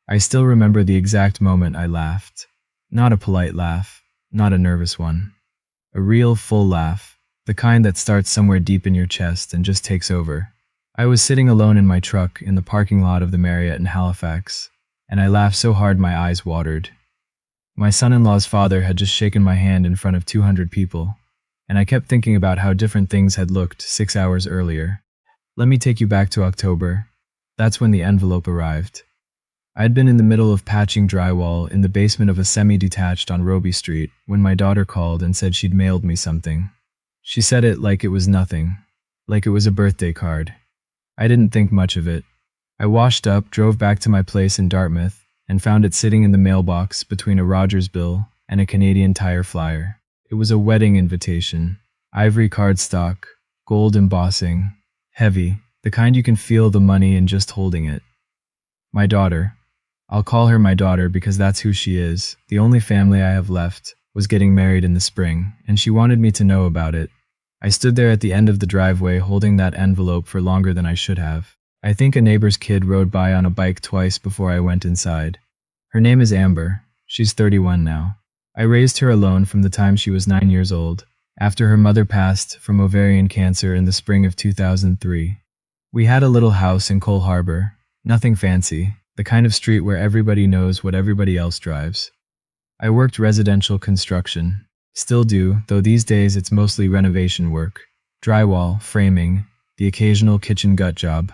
I still remember the exact moment I laughed. Not a polite laugh, not a nervous one. A real, full laugh, the kind that starts somewhere deep in your chest and just takes over. I was sitting alone in my truck in the parking lot of the Marriott in Halifax, and I laughed so hard my eyes watered. My son-in-law's father had just shaken my hand in front of 200 people, and I kept thinking about how different things had looked 6 hours earlier. Let me take you back to October. That's when the envelope arrived. I'd been in the middle of patching drywall in the basement of a semi-detached on Roby Street when my daughter called and said she'd mailed me something. She said it like it was nothing, like it was a birthday card. I didn't think much of it. I washed up, drove back to my place in Dartmouth, and found it sitting in the mailbox between a Rogers bill and a Canadian Tire flyer. It was a wedding invitation. Ivory cardstock, gold embossing, heavy, the kind you can feel the money in just holding it. My daughter, I'll call her my daughter because that's who she is, the only family I have left, was getting married in the spring, and she wanted me to know about it. I stood there at the end of the driveway holding that envelope for longer than I should have. I think a neighbor's kid rode by on a bike twice before I went inside. Her name is Amber. She's 31 now. I raised her alone from the time she was 9 years old, after her mother passed from ovarian cancer in the spring of 2003. We had a little house in Cole Harbour, nothing fancy, the kind of street where everybody knows what everybody else drives. I worked residential construction. Still do, though these days it's mostly renovation work. Drywall, framing, the occasional kitchen gut job.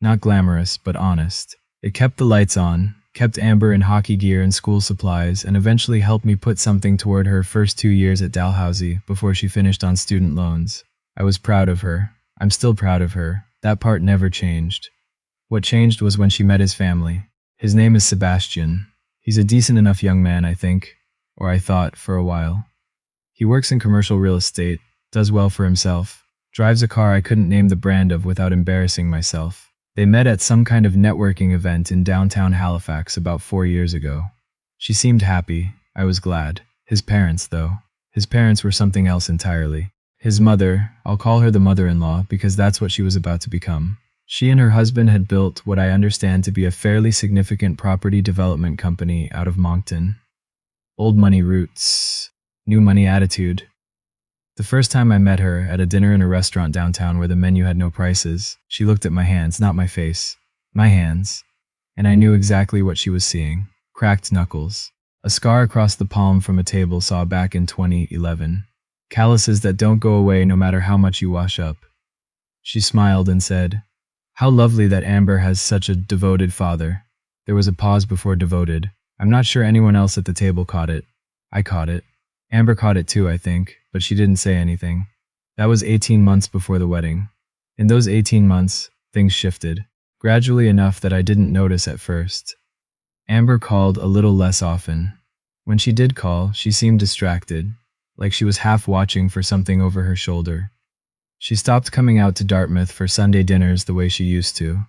Not glamorous, but honest. It kept the lights on, kept Amber in hockey gear and school supplies, and eventually helped me put something toward her first 2 years at Dalhousie before she finished on student loans. I was proud of her. I'm still proud of her. That part never changed. What changed was when she met his family. His name is Sebastian. He's a decent enough young man, I think. Or I thought, for a while. He works in commercial real estate, does well for himself, drives a car I couldn't name the brand of without embarrassing myself. They met at some kind of networking event in downtown Halifax about 4 years ago. She seemed happy. I was glad. His parents, though. His parents were something else entirely. His mother, I'll call her the mother-in-law because that's what she was about to become. She and her husband had built what I understand to be a fairly significant property development company out of Moncton. Old money roots. New money attitude. The first time I met her, at a dinner in a restaurant downtown where the menu had no prices, she looked at my hands, not my face. My hands. And I knew exactly what she was seeing. Cracked knuckles. A scar across the palm from a table saw back in 2011. Calluses that don't go away no matter how much you wash up. She smiled and said, "How lovely that Amber has such a devoted father." There was a pause before devoted. I'm not sure anyone else at the table caught it. I caught it. Amber caught it too, I think, but she didn't say anything. That was 18 months before the wedding. In those 18 months, things shifted, gradually enough that I didn't notice at first. Amber called a little less often. When she did call, she seemed distracted, like she was half watching for something over her shoulder. She stopped coming out to Dartmouth for Sunday dinners the way she used to.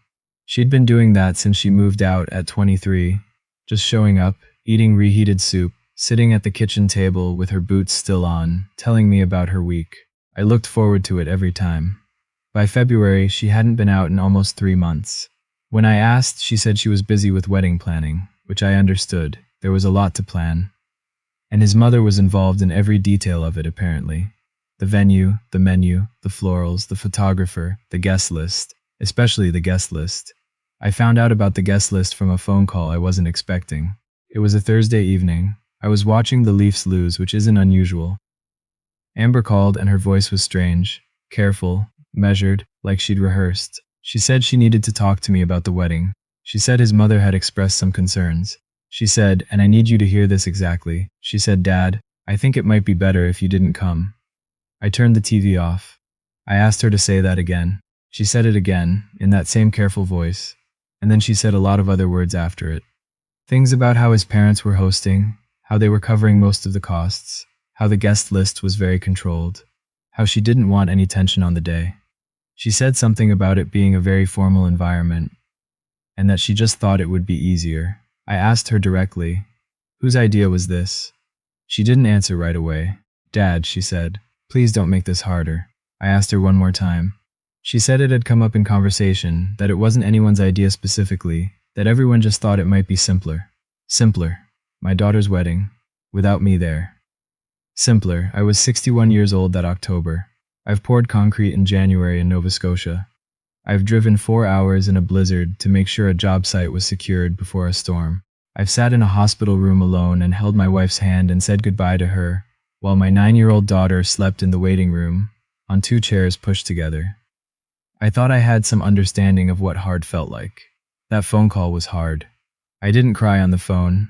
She'd been doing that since she moved out at 23, just showing up, eating reheated soup, sitting at the kitchen table with her boots still on, telling me about her week. I looked forward to it every time. By February, she hadn't been out in almost 3 months. When I asked, she said she was busy with wedding planning, which I understood. There was a lot to plan. And his mother was involved in every detail of it, apparently. The venue, the menu, the florals, the photographer, the guest list, especially the guest list. I found out about the guest list from a phone call I wasn't expecting. It was a Thursday evening. I was watching the Leafs lose, which isn't unusual. Amber called and her voice was strange, careful, measured, like she'd rehearsed. She said she needed to talk to me about the wedding. She said his mother had expressed some concerns. She said, and I need you to hear this exactly. She said, "Dad, I think it might be better if you didn't come." I turned the TV off. I asked her to say that again. She said it again, in that same careful voice, and then she said a lot of other words after it. Things about how his parents were hosting, how they were covering most of the costs, how the guest list was very controlled, how she didn't want any tension on the day. She said something about it being a very formal environment, and that she just thought it would be easier. I asked her directly, "Whose idea was this?" She didn't answer right away. "Dad," she said, "please don't make this harder." I asked her one more time. She said it had come up in conversation, that it wasn't anyone's idea specifically, that everyone just thought it might be simpler. Simpler. My daughter's wedding. Without me there. Simpler. I was 61 years old that October. I've poured concrete in January in Nova Scotia. I've driven 4 hours in a blizzard to make sure a job site was secured before a storm. I've sat in a hospital room alone and held my wife's hand and said goodbye to her, while my 9-year-old daughter slept in the waiting room, on 2 chairs pushed together. I thought I had some understanding of what hard felt like. That phone call was hard. I didn't cry on the phone.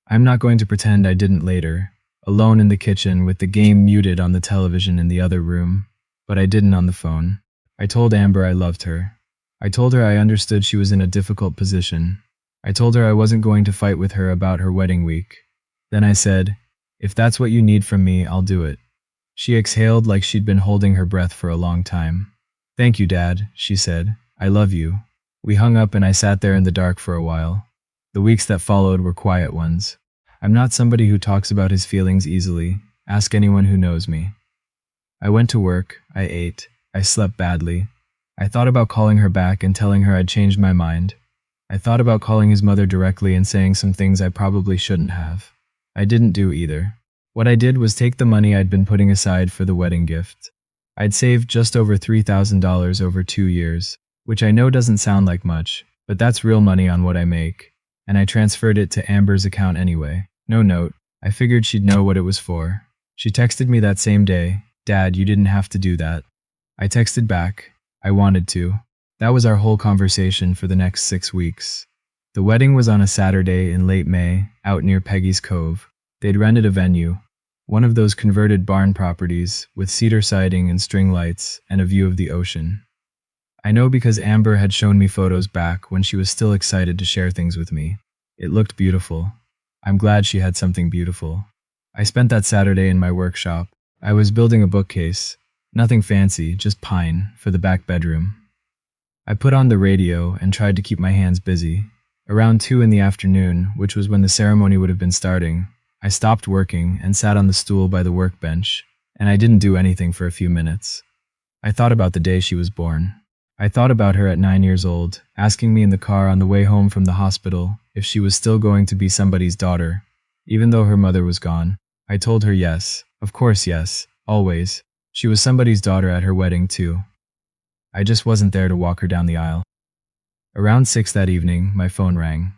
I'm not going to pretend I didn't later, alone in the kitchen with the game muted on the television in the other room, but I didn't on the phone. I told Amber I loved her. I told her I understood she was in a difficult position. I told her I wasn't going to fight with her about her wedding week. Then I said, "If that's what you need from me, I'll do it." She exhaled like she'd been holding her breath for a long time. "Thank you, Dad," she said. "I love you." We hung up and I sat there in the dark for a while. The weeks that followed were quiet ones. I'm not somebody who talks about his feelings easily. Ask anyone who knows me. I went to work, I ate, I slept badly. I thought about calling her back and telling her I'd changed my mind. I thought about calling his mother directly and saying some things I probably shouldn't have. I didn't do either. What I did was take the money I'd been putting aside for the wedding gift. I'd saved just over $3,000 over 2 years, which I know doesn't sound like much, but that's real money on what I make, and I transferred it to Amber's account anyway. No note. I figured she'd know what it was for. She texted me that same day, "Dad, you didn't have to do that." I texted back, "I wanted to." That was our whole conversation for the next 6 weeks. The wedding was on a Saturday in late May, out near Peggy's Cove. They'd rented a venue, one of those converted barn properties with cedar siding and string lights and a view of the ocean. I know because Amber had shown me photos back when she was still excited to share things with me. It looked beautiful. I'm glad she had something beautiful. I spent that Saturday in my workshop. I was building a bookcase. Nothing fancy, just pine, for the back bedroom. I put on the radio and tried to keep my hands busy. Around 2 in the afternoon, which was when the ceremony would have been starting, I stopped working and sat on the stool by the workbench, and I didn't do anything for a few minutes. I thought about the day she was born. I thought about her at 9 years old, asking me in the car on the way home from the hospital if she was still going to be somebody's daughter, even though her mother was gone. I told her yes, of course yes, always. She was somebody's daughter at her wedding too. I just wasn't there to walk her down the aisle. Around 6 that evening, my phone rang.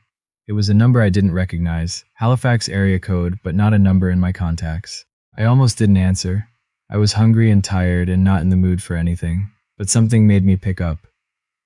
It was a number I didn't recognize, Halifax area code, but not a number in my contacts. I almost didn't answer. I was hungry and tired and not in the mood for anything, but something made me pick up.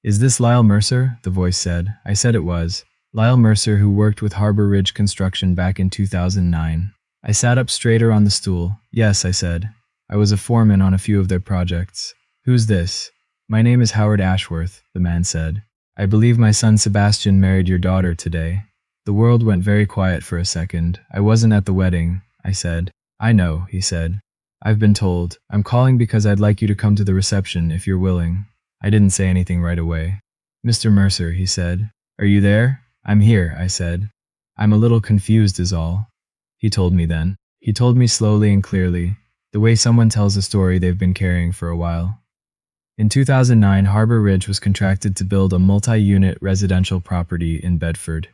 "Is this Lyle Mercer?" the voice said. I said it was. Lyle Mercer, who worked with Harbor Ridge Construction back in 2009. I sat up straighter on the stool. "Yes," I said. I was a foreman on a few of their projects. "Who's this?" "My name is Howard Ashworth," the man said. "I believe my son Sebastian married your daughter today." The world went very quiet for a second. "I wasn't at the wedding," I said. "I know," he said. "I've been told. I'm calling because I'd like you to come to the reception if you're willing." I didn't say anything right away. "Mr. Mercer," he said. "Are you there?" "I'm here," I said. "I'm a little confused is all." He told me then. He told me slowly and clearly, the way someone tells a story they've been carrying for a while. In 2009, Harbor Ridge was contracted to build a multi-unit residential property in Bedford.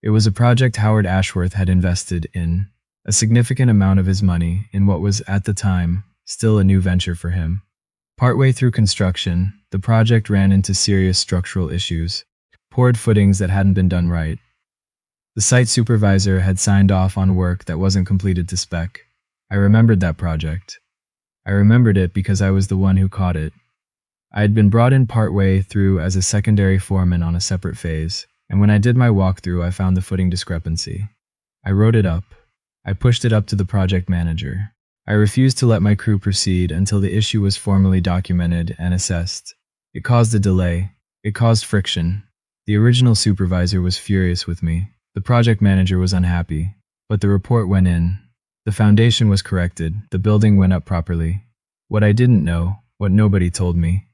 It was a project Howard Ashworth had invested in, a significant amount of his money in what was, at the time, still a new venture for him. Partway through construction, the project ran into serious structural issues, poured footings that hadn't been done right. The site supervisor had signed off on work that wasn't completed to spec. I remembered that project. I remembered it because I was the one who caught it. I had been brought in partway through as a secondary foreman on a separate phase, and when I did my walkthrough, I found the footing discrepancy. I wrote it up. I pushed it up to the project manager. I refused to let my crew proceed until the issue was formally documented and assessed. It caused a delay. It caused friction. The original supervisor was furious with me. The project manager was unhappy. But the report went in. The foundation was corrected. The building went up properly. What I didn't know, what nobody told me,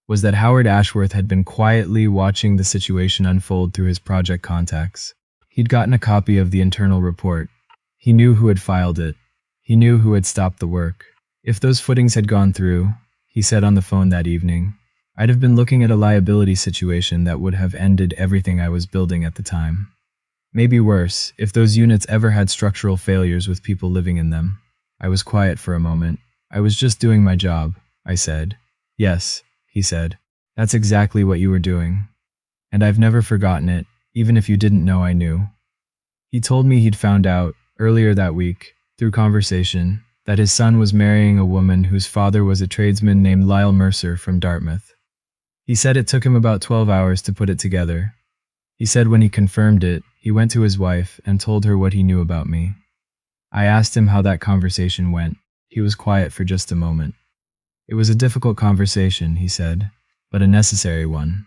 was that Howard Ashworth had been quietly watching the situation unfold through his project contacts. He'd gotten a copy of the internal report. He knew who had filed it. He knew who had stopped the work. If those footings had gone through, he said on the phone that evening, I'd have been looking at a liability situation that would have ended everything I was building at the time. Maybe worse, if those units ever had structural failures with people living in them. I was quiet for a moment. I was just doing my job, I said. Yes, he said. That's exactly what you were doing. And I've never forgotten it, even if you didn't know I knew. He told me he'd found out, earlier that week, through conversation, that his son was marrying a woman whose father was a tradesman named Lyle Mercer from Dartmouth. He said it took him about 12 hours to put it together. He said when he confirmed it, he went to his wife and told her what he knew about me. I asked him how that conversation went. He was quiet for just a moment. It was a difficult conversation, he said, but a necessary one.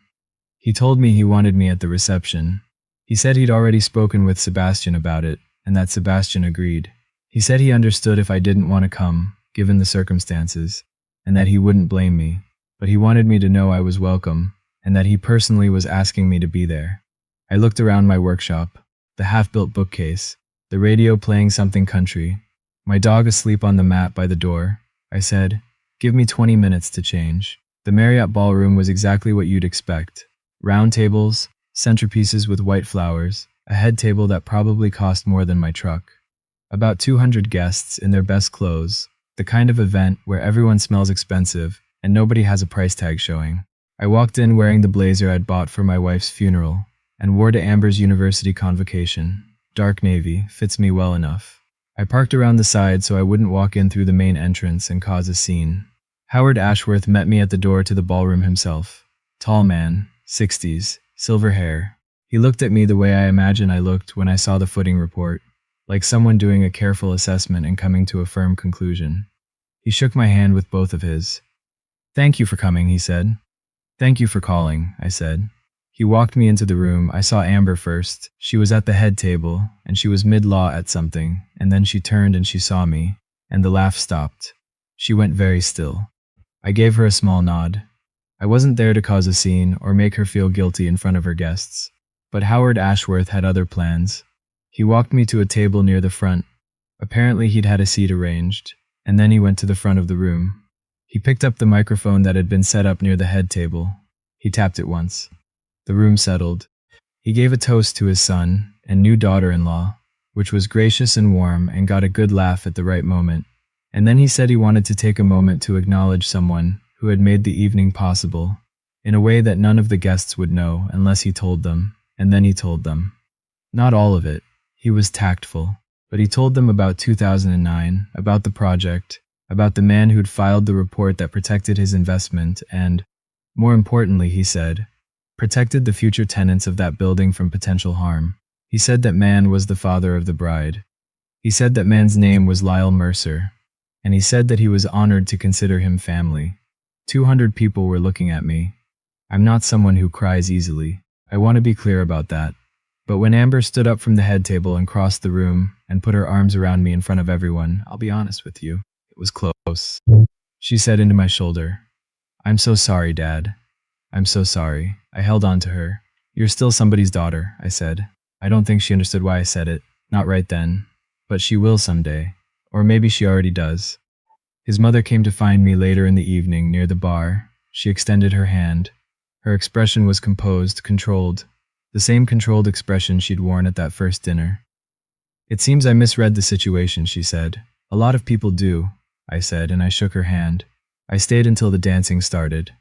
He told me he wanted me at the reception. He said he'd already spoken with Sebastian about it, and that Sebastian agreed. He said he understood if I didn't want to come, given the circumstances, and that he wouldn't blame me, but he wanted me to know I was welcome, and that he personally was asking me to be there. I looked around my workshop, the half-built bookcase, the radio playing something country, my dog asleep on the mat by the door. I said, "Give me 20 minutes to change." The Marriott ballroom was exactly what you'd expect. Round tables, centerpieces with white flowers, a head table that probably cost more than my truck. About 200 guests in their best clothes, the kind of event where everyone smells expensive and nobody has a price tag showing. I walked in wearing the blazer I'd bought for my wife's funeral and wore to Amber's university convocation. Dark navy, fits me well enough. I parked around the side so I wouldn't walk in through the main entrance and cause a scene. Howard Ashworth met me at the door to the ballroom himself. Tall man, 60s, silver hair. He looked at me the way I imagine I looked when I saw the footing report, like someone doing a careful assessment and coming to a firm conclusion. He shook my hand with both of his. "Thank you for coming," he said. "Thank you for calling," I said. He walked me into the room. I saw Amber first. She was at the head table, and she was mid-law at something, and then she turned and she saw me, and the laugh stopped. She went very still. I gave her a small nod. I wasn't there to cause a scene or make her feel guilty in front of her guests. But Howard Ashworth had other plans. He walked me to a table near the front. Apparently he'd had a seat arranged, and then he went to the front of the room. He picked up the microphone that had been set up near the head table. He tapped it once. The room settled. He gave a toast to his son and new daughter-in-law, which was gracious and warm and got a good laugh at the right moment. And then he said he wanted to take a moment to acknowledge someone who had made the evening possible, in a way that none of the guests would know unless he told them, and then he told them. Not all of it. He was tactful, but he told them about 2009, about the project, about the man who'd filed the report that protected his investment and, more importantly, he said, protected the future tenants of that building from potential harm. He said that man was the father of the bride. He said that man's name was Lyle Mercer, and he said that he was honored to consider him family. 200 people were looking at me. I'm not someone who cries easily. I want to be clear about that. But when Amber stood up from the head table and crossed the room and put her arms around me in front of everyone, I'll be honest with you, it was close. She said into my shoulder, "I'm so sorry, Dad. I'm so sorry." I held on to her. "You're still somebody's daughter," I said. I don't think she understood why I said it, not right then, but she will someday, or maybe she already does. His mother came to find me later in the evening near the bar. She extended her hand. Her expression was composed, controlled, the same controlled expression she'd worn at that first dinner. "It seems I misread the situation," she said. "A lot of people do," I said, and I shook her hand. I stayed until the dancing started.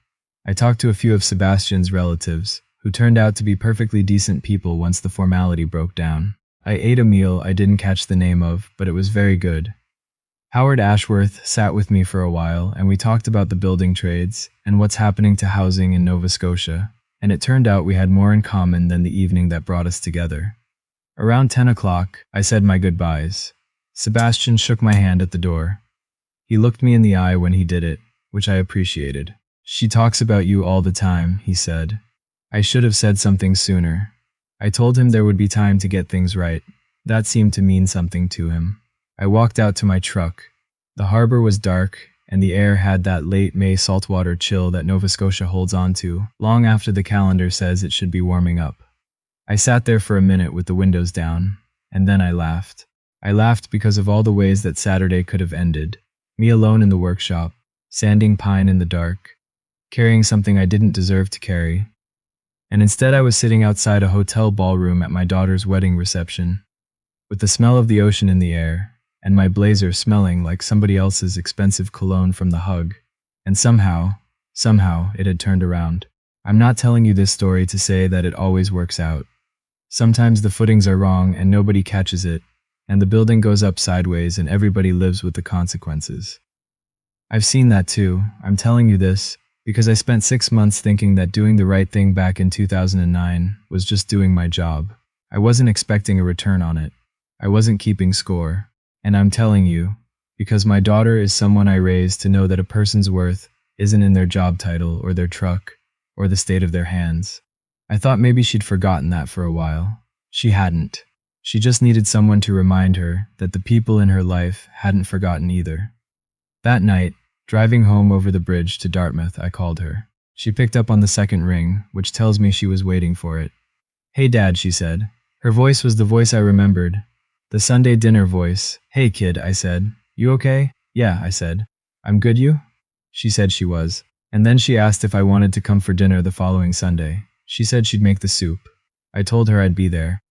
I talked to a few of Sebastian's relatives, who turned out to be perfectly decent people once the formality broke down. I ate a meal I didn't catch the name of, but it was very good. Howard Ashworth sat with me for a while, and we talked about the building trades and what's happening to housing in Nova Scotia, and it turned out we had more in common than the evening that brought us together. Around 10 o'clock, I said my goodbyes. Sebastian shook my hand at the door. He looked me in the eye when he did it, which I appreciated. "She talks about you all the time," he said. I should have said something sooner. I told him there would be time to get things right. That seemed to mean something to him. I walked out to my truck. The harbor was dark, and the air had that late May saltwater chill that Nova Scotia holds on to, long after the calendar says it should be warming up. I sat there for a minute with the windows down, and then I laughed. I laughed because of all the ways that Saturday could have ended. Me alone in the workshop, sanding pine in the dark. carrying something I didn't deserve to carry. And instead, I was sitting outside a hotel ballroom at my daughter's wedding reception, with the smell of the ocean in the air, and my blazer smelling like somebody else's expensive cologne from the hug. And somehow, it had turned around. I'm not telling you this story to say that it always works out. Sometimes the footings are wrong and nobody catches it, and the building goes up sideways and everybody lives with the consequences. I've seen that too. I'm telling you this because I spent 6 months thinking that doing the right thing back in 2009 was just doing my job. I wasn't expecting a return on it. I wasn't keeping score. And I'm telling you, because my daughter is someone I raised to know that a person's worth isn't in their job title or their truck or the state of their hands. I thought maybe she'd forgotten that for a while. She hadn't. She just needed someone to remind her that the people in her life hadn't forgotten either. That night, driving home over the bridge to Dartmouth, I called her. She picked up on the second ring, which tells me she was waiting for it. "Hey Dad," she said. Her voice was the voice I remembered. The Sunday dinner voice. "Hey kid," I said. "You okay?" "Yeah," I said. "I'm good, you?" She said she was. And then she asked if I wanted to come for dinner the following Sunday. She said she'd make the soup. I told her I'd be there.